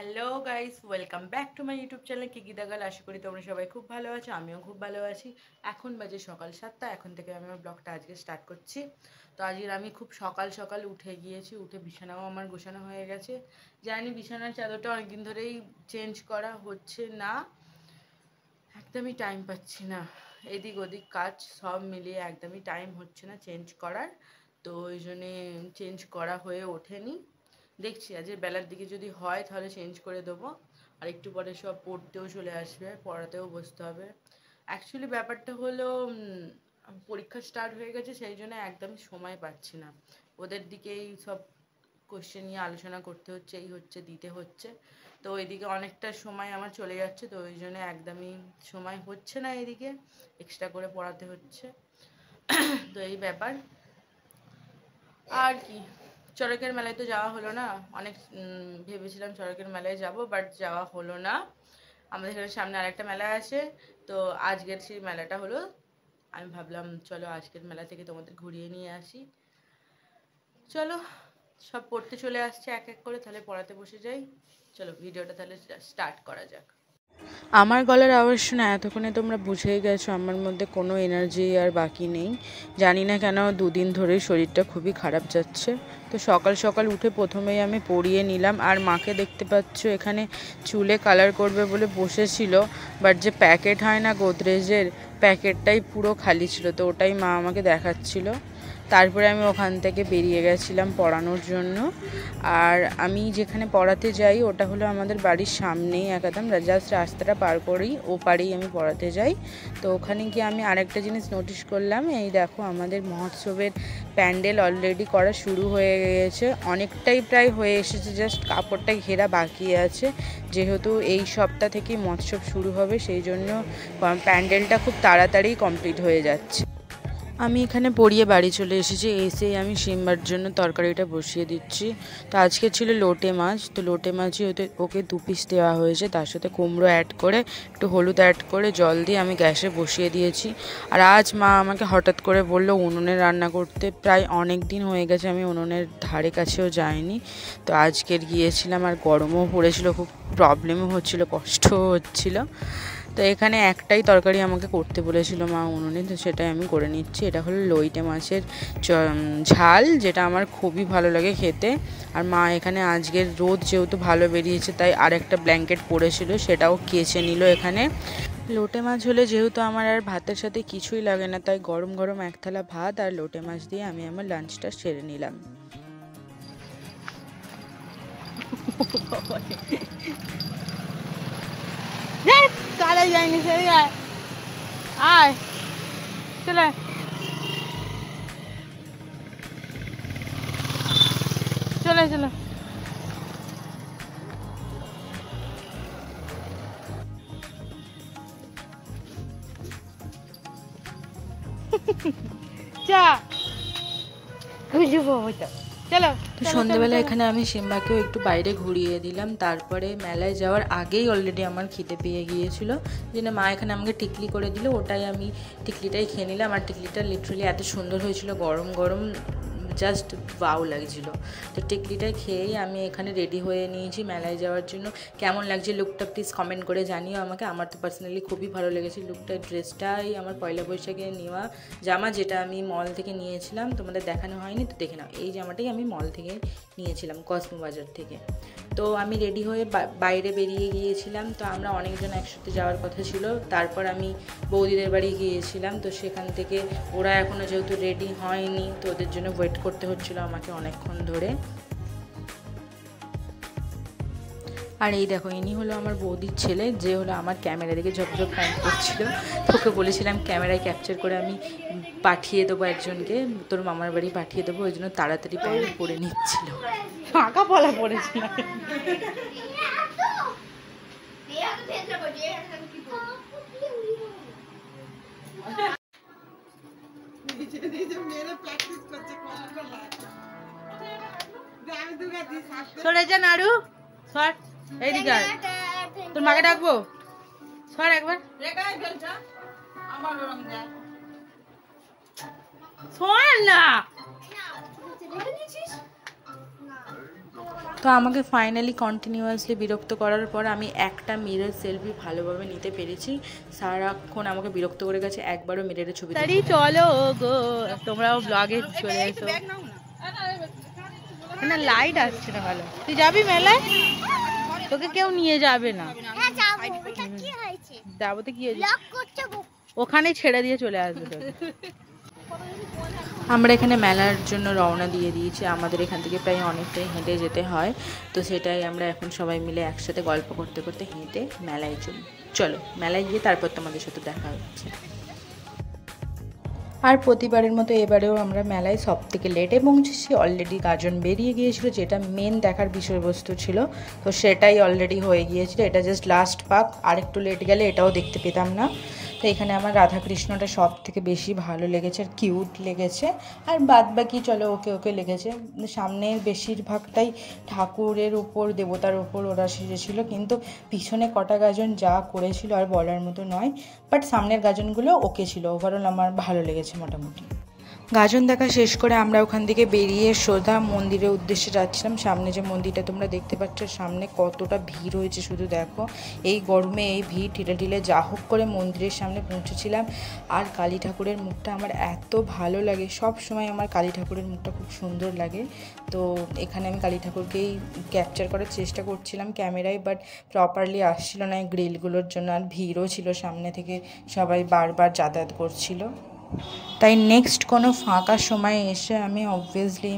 Hello guys, welcome back to my YouTube channel কিকি দাগাল। আশা করি তোমরা সবাই খুব ভালো আছো, আমিও খুব ভালো আছি। এখন বাজে সকাল 7টা। এখন থেকে আমি আমার ব্লগটা আজকে স্টার্ট করছি। তো আজকে আমি খুব সকাল সকাল উঠে গিয়েছি, উঠে বিছানাও আমার গোছানো হয়ে গেছে। জানি বিছানার চাদরটা অনেকদিন ধরেই চেঞ্জ করা হচ্ছে না, একদমই টাইম পাচ্ছি না। এদিক ওদিক কাজ সব মিলিয়ে একদমই টাইম হচ্ছে না চেঞ্জ করার। তো ওই জন্যে চেঞ্জ করা হয়ে ওঠেনি। দেখছি আজকে বেলার দিকে যদি হয় তাহলে চেঞ্জ করে দেবো। আর একটু পরে সব পড়তেও চলে আসবে, পড়াতেও বসতে হবে। অ্যাকচুয়ালি ব্যাপারটা হলো পরীক্ষা স্টার্ট হয়ে গেছে, সেই জন্য একদমই সময় পাচ্ছি না। ওদের দিকেই সব কোশ্চেন নিয়ে আলোচনা করতে হচ্ছে, এই হচ্ছে দিতে হচ্ছে। তো এদিকে অনেকটা সময় আমার চলে যাচ্ছে, তো ওই জন্য একদমই সময় হচ্ছে না, এদিকে এক্সট্রা করে পড়াতে হচ্ছে। তো এই ব্যাপার। আর কি, চড়কের মেলায় তো যাওয়া হলো না। অনেক ভেবেছিলাম চড়কের মেলায় যাব, বাট যাওয়া হলো না। আমাদের এখানে সামনে আরেকটা মেলা আছে, তো আজকের সেই মেলাটা হলো। আমি ভাবলাম চলো আজকের মেলা থেকে তোমাদের ঘুরিয়ে নিয়ে আসি। চলো, সব পড়তে চলে আসছে এক এক করে, তাহলে পড়াতে বসে যাই। চলো ভিডিওটা তাহলে স্টার্ট করা যাক। আমার গলার আওয়াজ শুনে এতক্ষণে তোমরা বুঝেই গেছো আমার মধ্যে কোনো এনার্জি আর বাকি নেই। জানি না কেন দুদিন ধরেই শরীরটা খুবই খারাপ যাচ্ছে। তো সকাল সকাল উঠে প্রথমেই আমি পরিয়ে নিলাম। আর মাকে দেখতে পাচ্ছ এখানে চুলে কালার করবে বলে বসেছিল, বাট যে প্যাকেট হয় না গোদরেজের, প্যাকেটটাই পুরো খালি ছিল। তো ওটাই মা আমাকে দেখাচ্ছিল। তারপরে আমি ওখান থেকে বেরিয়ে গেছিলাম পড়ানোর জন্য। আর আমি যেখানে পড়াতে যাই ওটা হলো আমাদের বাড়ির সামনেই, একদম জাস্ট রাস্তাটা পার করেই ও পারেই আমি পড়াতে যাই। তো ওখানে গিয়ে আমি আরেকটা জিনিস নোটিস করলাম, এই দেখো আমাদের মহোৎসবের প্যান্ডেল অলরেডি করা শুরু হয়ে গিয়েছে, অনেকটাই প্রায় হয়ে এসেছে, জাস্ট কাপড়টা ঘেরা বাকি আছে। যেহেতু এই সপ্তাহ থেকেই মহোৎসব শুরু হবে, সেই জন্য প্যান্ডেলটা খুব তাড়াতাড়ি কমপ্লিট হয়ে যাচ্ছে। আমি এখানে পড়িয়ে বাড়ি চলে এসেছি। এসেই আমি সিম্বার জন্য তরকারিটা বসিয়ে দিচ্ছি। তো আজকে ছিল লোটে মাছ, তো লোটে মাছই ওকে 2 পিস দেওয়া হয়েছে, তার সাথে কুমড়ো অ্যাড করে একটু হলুদ অ্যাড করে জল দিয়ে আমি গ্যাসে বসিয়ে দিয়েছি। আর আজ মা আমাকে হঠাৎ করে বললো উনুনে রান্না করতে। প্রায় অনেক দিন হয়ে গেছে আমি উনুনের ধারে কাছেও যাইনি। তো আজকের গিয়েছিলাম, আর গরমও পড়েছিল, খুব প্রবলেমও হচ্ছিলো, কষ্টও হচ্ছিলো। তো এখানে একটাই তরকারি আমাকে করতে বলেছিল মা উনুনে, তো সেটাই আমি করে নিচ্ছি। এটা হলো লইটে মাছের ঝাল, যেটা আমার খুবই ভালো লাগে খেতে। আর মা এখানে আজকের রোদ যেহেতু ভালো বেরিয়েছে, তাই আরেকটা ব্ল্যাঙ্কেট পরেছিল, সেটাও কেচে নিল এখানে। লোটে মাছ হলে যেহেতু আমার আর ভাতের সাথে কিছুই লাগে না, তাই গরম গরম এক থালা ভাত আর লোটে মাছ দিয়ে আমি আমার লাঞ্চটা সেরে নিলাম। কালে যায়নি, সেই আয় চলে চলে চলে। তো সন্ধ্যেবেলা এখানে আমি সিম্বাকেও একটু বাইরে ঘুরিয়ে দিলাম। তারপরে মেলায় যাওয়ার আগেই অলরেডি আমার খিদে পেয়ে গিয়েছিল, যেন মা এখানে আমাকে টিকলি করে দিল, ওটাই আমি টিকলিটাই খেয়ে নিলাম। আর টিকলিটা লিটারালি এত সুন্দর হয়েছিল, গরম গরম, জাস্ট ওয়াও লাগছিল। তো টিকলিটাই খেয়েই আমি এখানে রেডি হয়ে নিয়েছি মেলায় যাওয়ার জন্য। কেমন লাগছে লুকটা প্লিজ কমেন্ট করে জানিও আমাকে। আমার তো পার্সোনালি খুবই ভালো লেগেছে লুকটা। ড্রেসটাই আমার পয়লা বৈশাখে নেওয়া জামা, যেটা আমি মল থেকে নিয়েছিলাম, তোমাদের দেখানো হয়নি, তো দেখে নাও। এই জামাটাই আমি মল থেকে নিয়েছিলাম, কসমো বাজার থেকে। তো আমি রেডি হয়ে বাইরে বেরিয়ে গিয়েছিলাম। তো আমরা অনেকজন একসাথে যাওয়ার কথা ছিল। তারপর আমি বৌদিদের বাড়ি গিয়েছিলাম। তো সেখান থেকে ওরা এখনও যেহেতু রেডি হয়নি, তো ওদের জন্য ওয়েট করতে হচ্ছিলো আমাকে অনেকক্ষণ ধরে। আর এই দেখো, ইনি হলো আমার বৌদির ছেলে, যে হলো আমার ক্যামেরা দেখে ঝপঝপ প্যান্ট করছিল। তোকে বলেছিলাম ক্যামেরায় ক্যাপচার করে আমি পাঠিয়ে দেবো একজনকে, তোর মামার বাড়ি পাঠিয়ে দেবো, ওই জন্য তাড়াতাড়ি প্যান্ট পরে নিচ্ছিল। ফাঁকা পলা পড়েছিল। সরে যা নাড়ু, সর এইদিকে। তোর মাকে ডাকবো, সর একবার, সর না। তো আমাকে ফাইনালি কন্টিনিউয়াসলি বিরক্ত করার পর আমি একটা মিরর সেলফি ভালোভাবে নিতে পেরেছি। সারাক্ষণ আমাকে বিরক্ত করে গেছে, একবারও মিররের ছবি তাই চলো গো তোমরাও ব্লগে চলে এসো। না লাইট আসছে না ভালো। তুই যাবি মেলায়? তোকে কেউ নিয়ে যাবে না। যাবো তো কি হয়েছে, ওখানে ছেড়ে দিয়ে চলে আসবে তোকে। আমরা এখানে মেলার জন্য রওনা দিয়ে দিয়েছি। আমাদের এখান থেকে প্রায় অনেকটাই হেঁটে যেতে হয়, তো সেটাই আমরা এখন সবাই মিলে একসাথে গল্প করতে করতে হেঁটে মেলায় চলো মেলায় গিয়ে তারপর তোমাদের সাথে দেখা হচ্ছে। আর প্রতিবারের মতো এবারেও আমরা মেলায় সব থেকে লেটে পৌঁছেছি। অলরেডি গাজন বেরিয়ে গিয়েছিল, যেটা মেন দেখার বিষয়বস্তু ছিল, তো সেটাই অলরেডি হয়ে গিয়েছিল। এটা জাস্ট লাস্ট পাক, আর একটু লেট গেলে এটাও দেখতে পেতাম না। তো এখানে আমার রাধাকৃষ্ণটা সব থেকে বেশি ভালো লেগেছে আর কিউট লেগেছে, আর বাদ বাকি চলো ওকে ওকে লেগেছে। সামনের বেশিরভাগটাই ঠাকুরের উপর, দেবতার উপর ওরা সেজেছিল, কিন্তু পিছনে কটা গাজন যা করেছিল আর বলার মতো নয়। বাট সামনের গাজনগুলো ওকে ছিল, ওভারঅল আমার ভালো লেগেছে মোটামুটি। গাজন দেখা শেষ করে আমরা ওখান থেকে বেরিয়ে সোজা মন্দিরের উদ্দেশ্যে যাচ্ছিলাম। সামনে যে মন্দিরটা তোমরা দেখতে পাচ্ছ, সামনে কতটা ভিড় হয়েছে শুধু দেখো। এই গরমে এই ভিড় ঠেলে ঠেলে যা হোক করে মন্দিরের সামনে পৌঁছেছিলাম। আর কালী ঠাকুরের মুখটা আমার এত ভালো লাগে, সব সময় আমার কালী ঠাকুরের মুখটা খুব সুন্দর লাগে। তো এখানে আমি কালী ঠাকুরকেই ক্যাপচার করার চেষ্টা করছিলাম ক্যামেরায়, বাট প্রপারলি আসছিল না এই গ্রিলগুলোর জন্য। আর ভিড়ও ছিল, সামনে থেকে সবাই বারবার যাতায়াত করছিল। তাই নেক্সট কোনো ফাঁকা সময় এসে আমি অবভিয়াসলি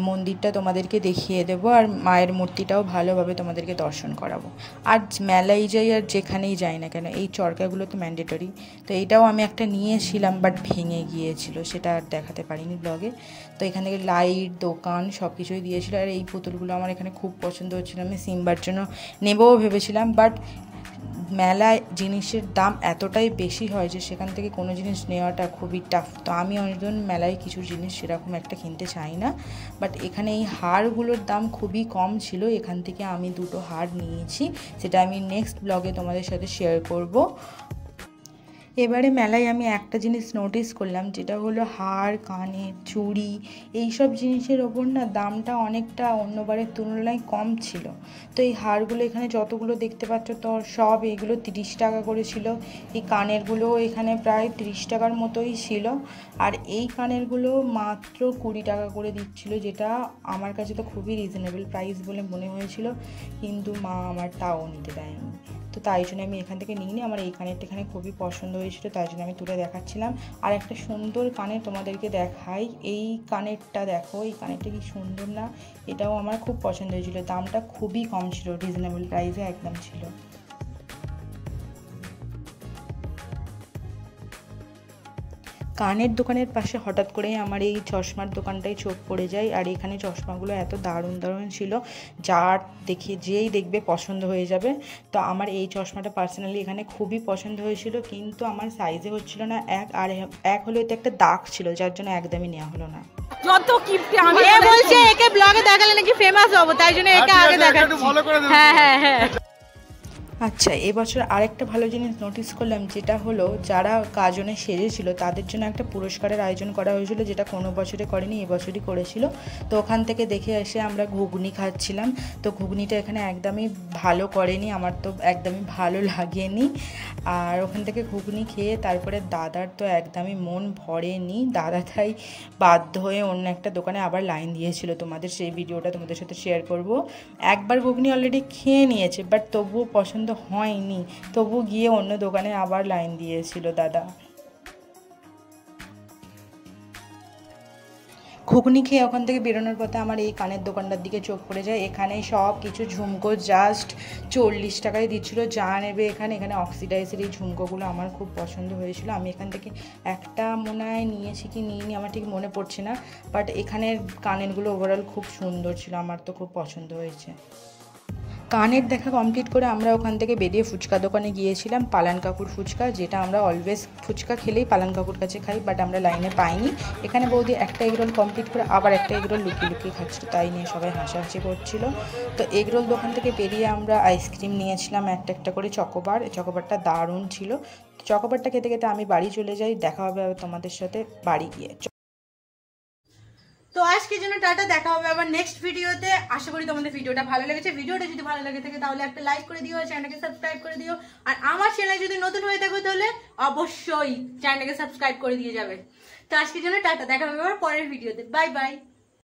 মন্দিরটা তোমাদেরকে দেখিয়ে দেবো, আর মায়ের মূর্তিটাও ভালোভাবে তোমাদেরকে দর্শন করাবো। আর মেলায় যাই আর যেখানেই যাই না কেন, এই চরকাগুলো তো ম্যান্ডেটরি। তো এটাও আমি একটা নিয়েছিলাম, বাট ভেঙে গিয়েছিল, সেটা আর দেখাতে পারিনি ব্লগে। তো এখান থেকে লাইট, দোকান সব কিছুই দিয়েছিল। আর এই পুতুলগুলো আমার এখানে খুব পছন্দ হচ্ছিলো, আমি সিম্বার জন্য নেবও ভেবেছিলাম, বাট মেলায় জিনিসের দাম এতটাই বেশি হয় যে সেখান থেকে কোনো জিনিস নেওয়াটা খুবই টাফ। তো আমি অনেকজন মেলায় কিছু জিনিস সেরকম একটা কিনতে চাই না, বাট এখানে এই হারগুলোর দাম খুবই কম ছিল, এখান থেকে আমি দুটো হার নিয়েছি, সেটা আমি নেক্সট ব্লগে তোমাদের সাথে শেয়ার করব। এবারে মেলায় আমি একটা জিনিস নোটিস করলাম, যেটা হলো হার, কানের, চুড়ি, এইসব জিনিসের ওপর না দামটা অনেকটা অন্যবারের তুলনায় কম ছিল। তো এই হারগুলো এখানে যতগুলো দেখতে পাচ্ছ তো সব এগুলো 30 টাকা করে ছিল। এই কানেরগুলো এখানে প্রায় 30 টাকার মতোই ছিল, আর এই কানেরগুলো মাত্র 20 টাকা করে দিচ্ছিল, যেটা আমার কাছে তো খুবই রিজনেবল প্রাইস বলে মনে হয়েছিল, কিন্তু মা আমার তাও নিতে দেয়নি। তো তাই জন্য আমি এখান থেকে নিইনি। আমার এই কানেরটা এখানে খুবই পছন্দ হয়েছিল, তাই জন্য আমি তুলে দেখাচ্ছিলাম। আর একটা সুন্দর কানের তোমাদেরকে দেখাই, এই কানেরটা দেখো, এই কানেরটা কি সুন্দর না? এটাও আমার খুব পছন্দ হয়েছিল, দামটা খুবই কম ছিল, রিজনেবল প্রাইসে একদম ছিল। কানের দোকানের পাশে হঠাৎ করেই আমার এই চশমার দোকানটায় চোখ পড়ে যায়, আর এখানে চশমাগুলো এত দারুণ দারুণ ছিল, যার দেখে যেই দেখবে পছন্দ হয়ে যাবে। তো আমার এই চশমাটা পার্সোনালি এখানে খুবই পছন্দ হয়েছিল, কিন্তু আমার সাইজে হচ্ছিল না, এক হলো এতে একটা দাগ ছিল, যার জন্য একদমই নেওয়া হলো না। যত কিপটে আমি বলছে, একে ব্লগে দেখালে নাকি ফেমাস হবো, তাই জন্য একে আগে দেখাচ্ছি। হ্যাঁ হ্যাঁ হ্যাঁ। আচ্ছা, এবছর আরেকটা ভালো জিনিস নোটিস করলাম, যেটা হলো যারা গাজনে সেজেছিল তাদের জন্য একটা পুরস্কারের আয়োজন করা হয়েছিল, যেটা কোনো বছরে করেনি, এবছরই করেছিল। তো ওখান থেকে দেখে এসে আমরা ঘুগনি খাচ্ছিলাম। তো ঘুগনিটা এখানে একদমই ভালো করেনি, আমার তো একদমই ভালো লাগেনি। আর ওখান থেকে ঘুগনি খেয়ে তারপরে দাদার তো একদমই মন ভরেনি, দাদা তাই বাধ্য হয়ে অন্য একটা দোকানে আবার লাইন দিয়েছিল। তোমাদের সেই ভিডিওটা তোমাদের সাথে শেয়ার করব। একবার ঘুগনি অলরেডি খেয়ে নিয়েছে, বাট তবুও পছন্দ হয়নি, তবু গিয়ে অন্য দোকানে আবার লাইন দিয়েছিল দাদা। ঘুগনি খেয়ে ওখান থেকে বেরোনোর পথে আমার এই কানের দোকানটার দিকে চোখ পড়ে যায়। এখানে সব কিছু ঝুমকো জাস্ট 40 টাকায় দিচ্ছিলো, যা নেবে এখানে। এখানে অক্সিডাইজের এই ঝুমকোগুলো আমার খুব পছন্দ হয়েছিল, আমি এখান থেকে একটা মনে হয় নিয়েছি কি নিইনি আমার ঠিক মনে পড়ছে না, বাট এখানের কানেরগুলো ওভারঅল খুব সুন্দর ছিল, আমার তো খুব পছন্দ হয়েছে। কানের দেখা কমপ্লিট করে আমরা ওখান থেকে বেরিয়ে ফুচকা দোকানে গিয়েছিলাম, পালান কাকুর ফুচকা, যেটা আমরা অলওয়েজ ফুচকা খেলেই পালান কাকুর কাছে খাই, বাট আমরা লাইনে পাইনি। এখানে বৌদি একটা এগরোল কমপ্লিট করে আবার একটা এগরোল লুকিয়ে লুকিয়ে খাচ্ছিল, তাই নিয়ে সবাই হাসাহাসি করছিল। তো এগরোল দোকান থেকে বেরিয়ে আমরা আইসক্রিম নিয়েছিলাম একটা একটা করে, চকোবার। চকোবারটা দারুণ ছিল। চকোবারটা খেতে খেতে আমি বাড়ি চলে যাই, দেখা হবে তোমাদের সাথে বাড়ি গিয়ে। তো আজকের জন্য টাটা, দেখা হবে আবার নেক্সট ভিডিওতে। আশা করি তোমাদের ভিডিওটা ভালো লেগেছে। ভিডিওটা যদি ভালো লাগে থাকে তাহলে একটা লাইক করে দিও, চ্যানেলটাকে সাবস্ক্রাইব করে দিও। আর আমার চ্যানেলে যদি নতুন হয়ে থাকো তাহলে অবশ্যই চ্যানেলটাকে সাবস্ক্রাইব করে দিয়ে যাবে। তো আজকের জন্য টাটা, দেখা হবে আবার পরের ভিডিওতে। Bye bye.